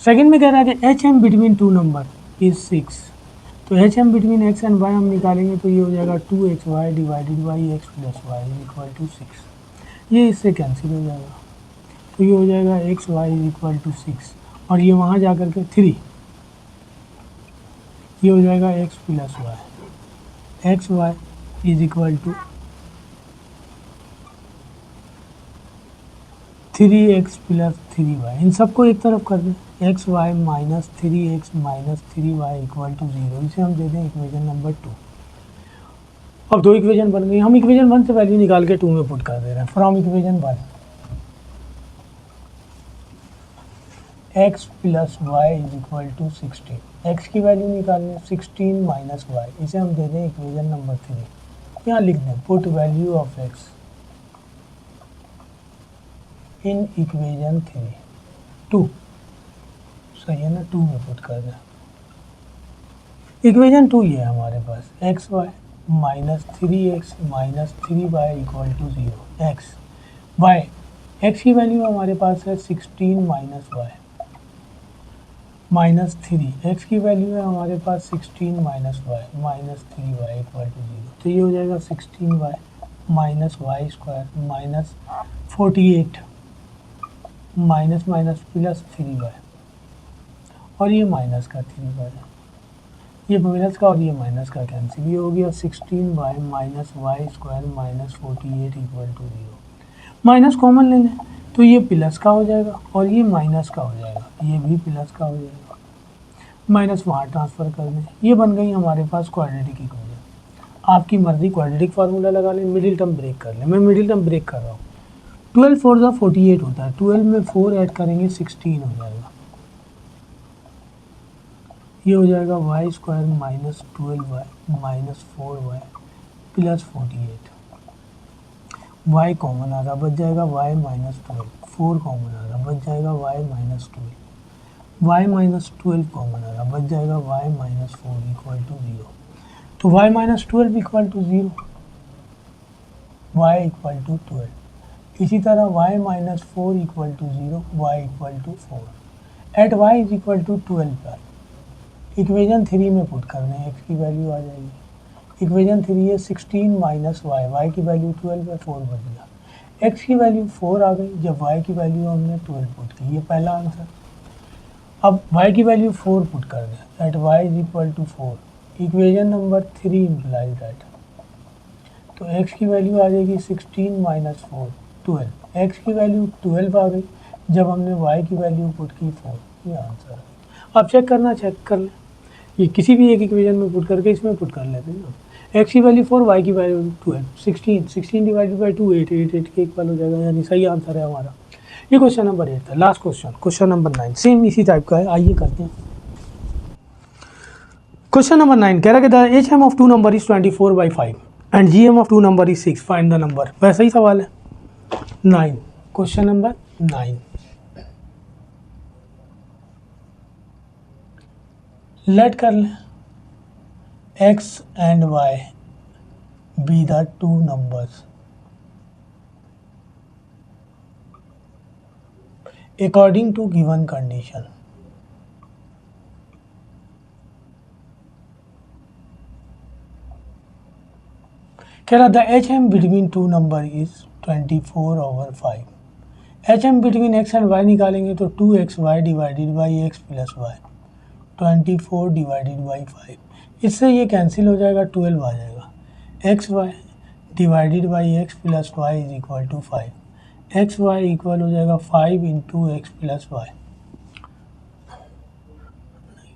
सेकेंड में कह रहा है कि H M between two number is 6, तो H M between x and y हम निकालेंगे तो ये हो जाएगा 2xy divided by x plus y equal to 6। ये इससे कैंसिल हो जाएगा, तो ये हो जाएगा एक्स वाई इक्वल टू 6 और ये वहाँ जा कर के 3, ये हो जाएगा x plus y, x y is equal to 3x plus 3y। इन सबको एक तरफ कर दें, x Y minus 3x minus 3y equal to 0। इसे हम दे दें इक्वेशन नंबर 2। अब 2 इक्वेशन बन गई। हम इक्वेशन 1 से वैल्यू निकाल के 2 में पुट कर दे रहे हैं। From equation 1 x plus Y is equal to 16। X की वैल्यू निकालनी है 16 माइनस वाई, इसे हम दे दें इक्वेशन नंबर 3। यहाँ लिख दें put value of x in equation 3, 2 सही है ना, 2 में पुट कर दें। इक्वेशन 2 ये है हमारे पास, x Y minus 3x minus 3y equal to 0। X Y, x की वैल्यू हमारे पास है 16 माइनस वाई माइनस 3, एक्स की वैल्यू है हमारे पास 16 minus Y minus 3y equal to 0। तो ये हो जाएगा 16y minus Y square minus 48 minus minus plus 3y और ये माइनस का 3y, ये प्लस का और ये माइनस का कैंसिल, ये हो गया 16y minus Y square minus 48 equal to 0। Minus common ले लें तो ये प्लस का हो जाएगा और ये माइनस का हो जाएगा, ये भी प्लस का हो जाएगा, माइनस वहाँ ट्रांसफ़र कर दें। ये बन गई हमारे पास क्वाड्रेटिक इक्वेशन। आपकी मर्ज़ी क्वाड्रेटिक फार्मूला लगा लें, मिडिल टर्म ब्रेक कर लें। मैं मिडिल टर्म ब्रेक कर रहा हूँ। 12 4 ज़ा 48 होता है, 12 में 4 ऐड करेंगे 16 हो जाएगा। ये हो जाएगा Y square minus 12y minus 4y plus 48। y common आ रहा, बच जाएगा y माइनस 12, 4 कॉमन आ रहा, बच जाएगा y minus 12, y minus 12 common आ रहा, बच जाएगा y माइनस 4 इक्वल टू 0। तो y minus 12 equal to 0, y equal to 12। इसी तरह y minus 4 equal to 0, y equal to 4। At y is equal to 12 पर इक्वेशन 3 में पुट कर दें, x की वैल्यू आ जाएगी। इक्वेशन 3 है 16 माइनस वाई, वाई की वैल्यू 12 है, 4 बच गया। x की वैल्यू 4 आ गई जब y की वैल्यू हमने 12 पुट की, ये पहला आंसर। अब y की वैल्यू 4 पुट कर दें, at y is equal to 4। Equation number 3 implies that, तो x की वैल्यू आ जाएगी 16 माइनस 4 12। x की वैल्यू 12 आ गई जब हमने y की वैल्यू पुट की 4, ये आंसर है। आप चेक करना, चेक कर लें, ये किसी भी एक इक्वेशन में पुट करके इसमें पुट कर लेते हैं ना। x की वैल्यू 4, y की वैल्यू 12, 16 डिवाइडेड बाई 2 8 के इक्वल हो जाएगा, यानी सही आंसर है हमारा। ये क्वेश्चन नंबर 8 था। Last question, question number 9 same इसी टाइप का है, आइए करते हैं। क्वेश्चन नंबर 9 कह रहा है कि the HM of two number is 24/5 and GM of two number is 6, find the number. वैसा ही सवाल है। 9, क्वेश्चन नंबर 9, लेट कर लें x and y be the two numbers according to given condition। कह रहा the H M between two number is 24/5। H M between x and Y निकालेंगे तो 2xy divided by x plus Y, 24 divided by 5। इससे ये cancel हो जाएगा, 12 आ जाएगा। X Y divided by x plus Y is equal to 5। X Y equal हो जाएगा 5 into x plus Y,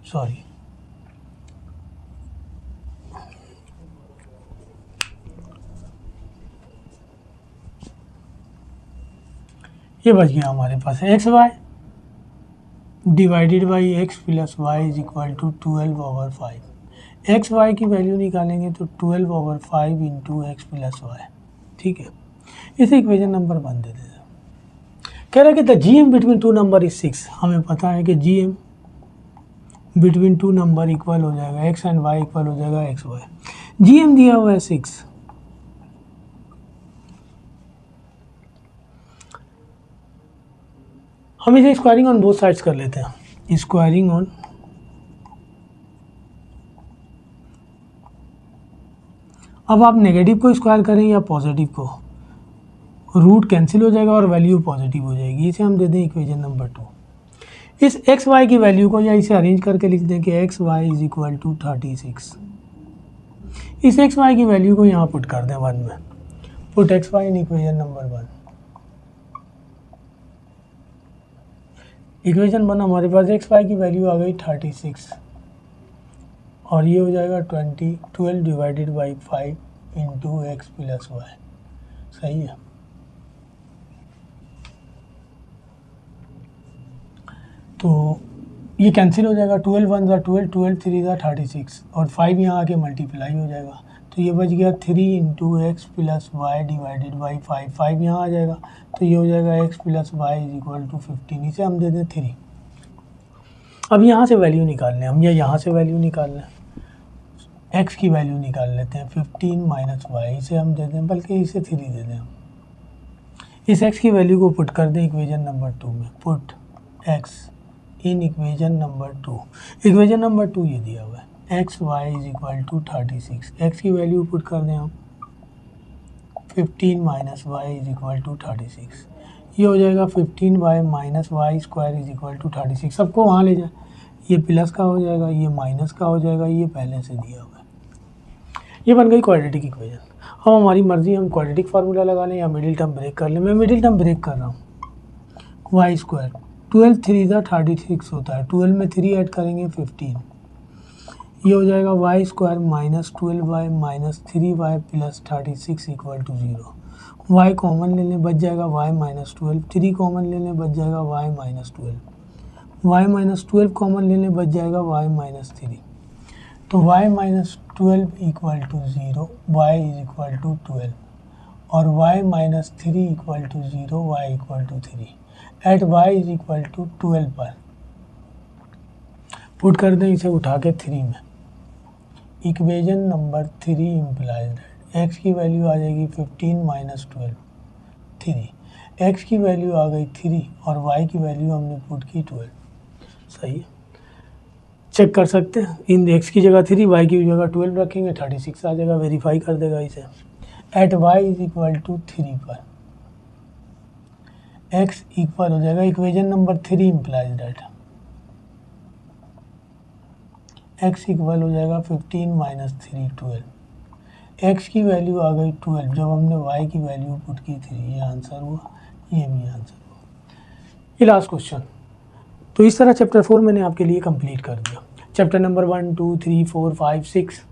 sorry ये बच गया हमारे पास x Y divided by x plus Y is equal to 12/5। X y की वैल्यू निकालेंगे तो 12/5 इंटू एक्स प्लस वाई, ठीक है। इसे इक्वेशन नंबर 1 दे देते हैं। कह रहा है कि the G M between two number is 6। हमें पता है कि G M between two number equal हो जाएगा एक्स एंड वाई इक्वल हो जाएगा एक्स वाई। जी एम दिया हुआ है 6। हम इसे स्क्वायरिंग ऑन बोथ साइड्स कर लेते हैं। स्क्वायरिंग ऑन अब आप नेगेटिव को स्क्वायर करें या पॉजिटिव को, रूट कैंसिल हो जाएगा और वैल्यू पॉजिटिव हो जाएगी। इसे हम दे दें इक्वेशन नंबर 2। इस एक्स वाई की वैल्यू को या इसे अरेंज करके लिख दें कि x y is equal to 36। इस एक्स वाई की वैल्यू को यहाँ पुट कर दें 1 में। Put x y in equation number 1। Equation 1 हमारे पास एक्स वाई की वैल्यू आ गई 36 और ये हो जाएगा 12 divided by 5 into x plus y, सही है। तो ये कैंसिल हो जाएगा, 12 1 ज़ा 12, 12 3 ज़ा 36 और 5 यहाँ आके मल्टीप्लाई हो जाएगा। तो ये बच गया 3 into x plus Y divided by 5। 5 यहाँ आ जाएगा तो ये हो जाएगा x plus Y is equal to 15। इसे हम दे दें 3। अब यहाँ से वैल्यू निकाल लें हम, या यहाँ से वैल्यू निकाल लें, एक्स की वैल्यू निकाल लेते हैं 15 माइनस वाई। इसे हम दे दें, बल्कि इसे 3 दे दें हम। इस एक्स की वैल्यू को पुट कर दें इक्वेशन नंबर 2 में। Put x in equation number 2। Equation number 2 ये दिया हुआ है, x y is equal to 36। X की वैल्यू पुट कर दें हम 15 minus y is equal to 36। ये हो जाएगा 15 y minus Y square is equal to 36। सबको वहाँ ले जाए, ये प्लस का हो जाएगा, ये माइनस का हो जाएगा, ये पहले से दिया हुआ है। ये बन गई क्वाड्रेटिक इक्वेशन। अब हमारी मर्जी, हम क्वाड्रेटिक फार्मूला लगा लें या मिडिल टर्म ब्रेक कर लें। मैं मिडिल टर्म ब्रेक कर रहा हूँ। वाई स्क्वायर 12 3 ज़ा 36 होता है, 12 में 3 ऐड करेंगे 15। ये हो जाएगा Y square minus 12 y minus 3 y plus 36 equal to 0। Y common ले लें, बच जाएगा वाई माइनस 12। 3 कॉमन ले लें, बच जाएगा y minus 12। Y minus 12 common ले लें, बच जाएगा वाई माइनस 3। तो y minus 12 equal to 0, y is equal to 12 और y minus 3 equal to 0, y equal to 3। At y is equal to 12 पर पुट कर दें इसे उठा के 3 में। Equation number 3 implies that x की वैल्यू आ जाएगी 15 माइनस 12 3। एक्स की वैल्यू आ गई 3 और वाई की वैल्यू हमने पुट की 12, सही है। चेक कर सकते हैं, इन एक्स की जगह 3 वाई की जगह 12 रखेंगे, 36 आ जाएगा। वेरीफाई कर देगा इसे। At y is equal to 3 पर एक्स इक्वल हो जाएगा, equation number 3 implies that x equal हो जाएगा 15 माइनस 3 12। एक्स की वैल्यू आ गई 12 जब हमने वाई की वैल्यू पुट की 3। ये आंसर हुआ, ये भी आंसर हुआ। ये लास्ट क्वेश्चन। तो इस तरह चैप्टर 4 मैंने आपके लिए कंप्लीट कर दिया। चैप्टर नंबर 1 2 3 4 5 6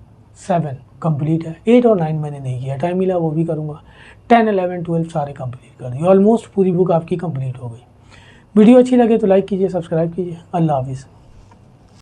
7 कंप्लीट है। 8 और 9 मैंने नहीं किया, टाइम मिला वो भी करूँगा। 10 11 12 सारे कंप्लीट कर दिए। ऑलमोस्ट पूरी बुक आपकी कंप्लीट हो गई। वीडियो अच्छी लगे तो लाइक कीजिए, सब्सक्राइब कीजिए। अल्लाह हाफिज़।